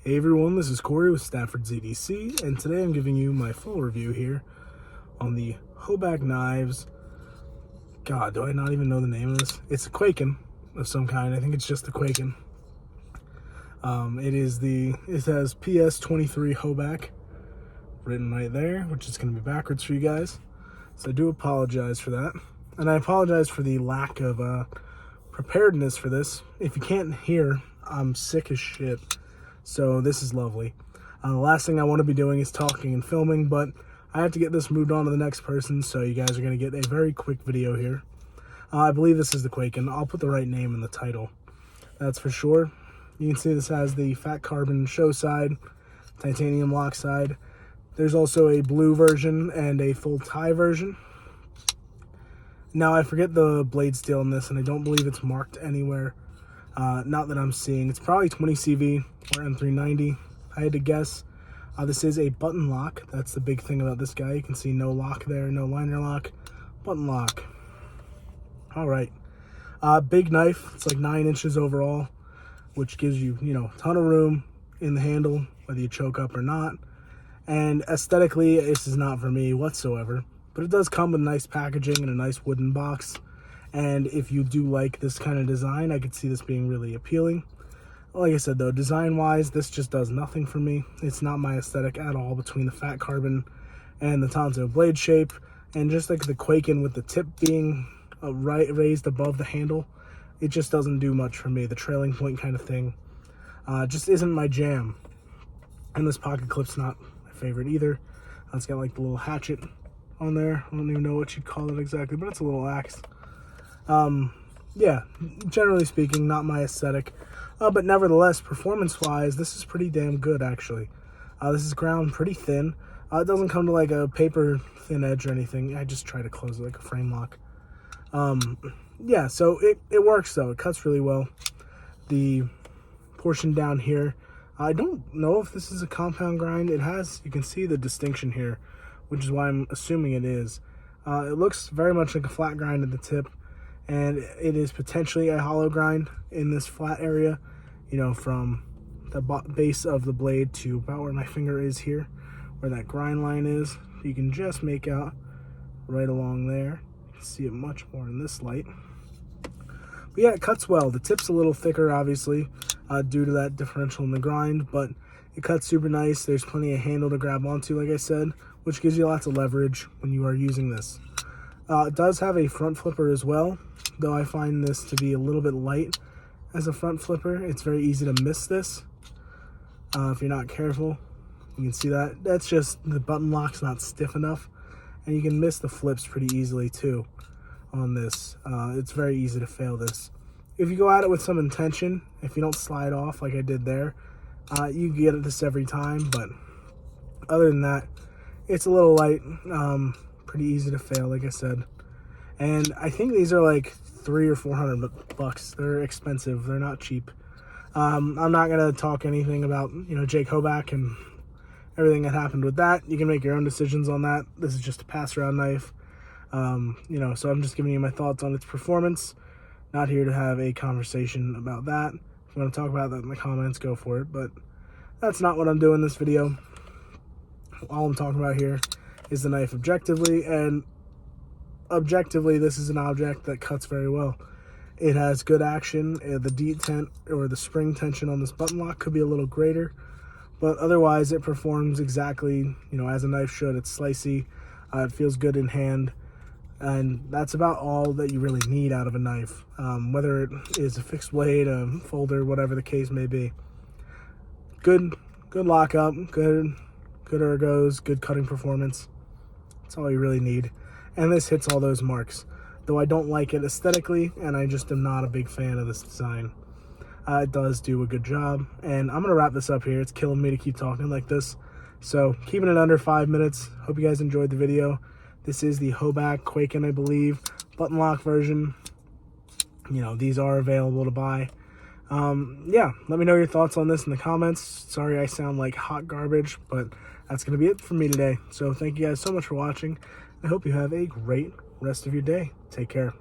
Hey everyone, this is Corey with Stafford's EDC, and today I'm giving you my full review here on the Hoback knives. God, do I not even know the name of this? It's a Quaken of some kind. I think it's just the Quaken. It has PS23 Hoback written right there, which is going to be backwards for you guys. So I do apologize for that. And I apologize for the lack of preparedness for this. If you can't hear, I'm sick as shit. So this is lovely. The last thing I want to be doing is talking and filming, but I have to get this moved on to the next person, so you guys are going to get a very quick video here. I believe this is the Quaken. I'll put the right name in the title. That's for sure. You can see this has the fat carbon show side, titanium lock side. There's also a blue version and a full tie version. Now I forget the blade steel in this, and I don't believe it's marked anywhere. Not that I'm seeing. It's probably 20 CV or M390. I had to guess. This is a button lock. That's the big thing about this guy. You can see no lock there, no liner lock. Button lock. All right. Big knife. It's like 9 inches overall, which gives you, a ton of room in the handle, whether you choke up or not. And aesthetically, this is not for me whatsoever. But it does come with nice packaging and a nice wooden box. And if you do like this kind of design, I could see this being really appealing. Like I said, though, design-wise, this just does nothing for me. It's not my aesthetic at all, between the fat carbon and the Tonto blade shape. And just like the Quaken with the tip being raised above the handle, it just doesn't do much for me. The trailing point kind of thing just isn't my jam. And this pocket clip's not my favorite either. It's got like the little hatchet on there. I don't even know what you'd call it exactly, but it's a little axe. Yeah, generally speaking, not my aesthetic, but nevertheless, performance-wise, this is pretty damn good, actually. This is ground pretty thin. It doesn't come to like a paper thin edge or anything. I just try to close it like a frame lock. Yeah, so it works, though. It cuts really well. The portion down here, I don't know if this is a compound grind. It has, you can see the distinction here, which is why I'm assuming it is. It looks very much like a flat grind at the tip. And it is potentially a hollow grind in this flat area, from the base of the blade to about where my finger is here, where that grind line is. You can just make out right along there. You can see it much more in this light. But yeah, it cuts well. The tip's a little thicker, obviously, due to that differential in the grind, but it cuts super nice. There's plenty of handle to grab onto, like I said, which gives you lots of leverage when you are using this. It does have a front flipper as well, though I find this to be a little bit light as a front flipper. It's very easy to miss this if you're not careful. You can see that. That's just the button lock's not stiff enough, and you can miss the flips pretty easily too on this. It's very easy to fail this. If you go at it with some intention, if you don't slide off like I did there, you get this every time, but other than that, it's a little light. Pretty easy to fail, like I said. And I think these are like $300 or $400 They're expensive. They're not cheap. I'm not gonna talk anything about Jake Hoback and everything that happened with that. You can make your own decisions on that. This is just a pass around knife. So I'm just giving you my thoughts on its performance. Not here to have a conversation about that. If you want to talk about that in the comments, go for it. But that's not what I'm doing in this video. All I'm talking about here is the knife objectively, and objectively, this is an object that cuts very well. It has good action. The detent or the spring tension on this button lock could be a little greater, but otherwise it performs exactly, as a knife should. It's slicey. It feels good in hand, and that's about all that you really need out of a knife, whether it is a fixed blade, a folder, whatever the case may be. Good lockup, good ergos, good cutting performance. That's all you really need. And this hits all those marks, though I don't like it aesthetically, and I just am not a big fan of this design. It does do a good job, and I'm going to wrap this up here. It's killing me to keep talking like this, so keeping it under 5 minutes. Hope you guys enjoyed the video. This is the Hoback Quaken, I believe, button lock version. These are available to buy. Yeah, let me know your thoughts on this in the comments. Sorry I sound like hot garbage, but that's going to be it for me today. So thank you guys so much for watching. I hope you have a great rest of your day. Take care.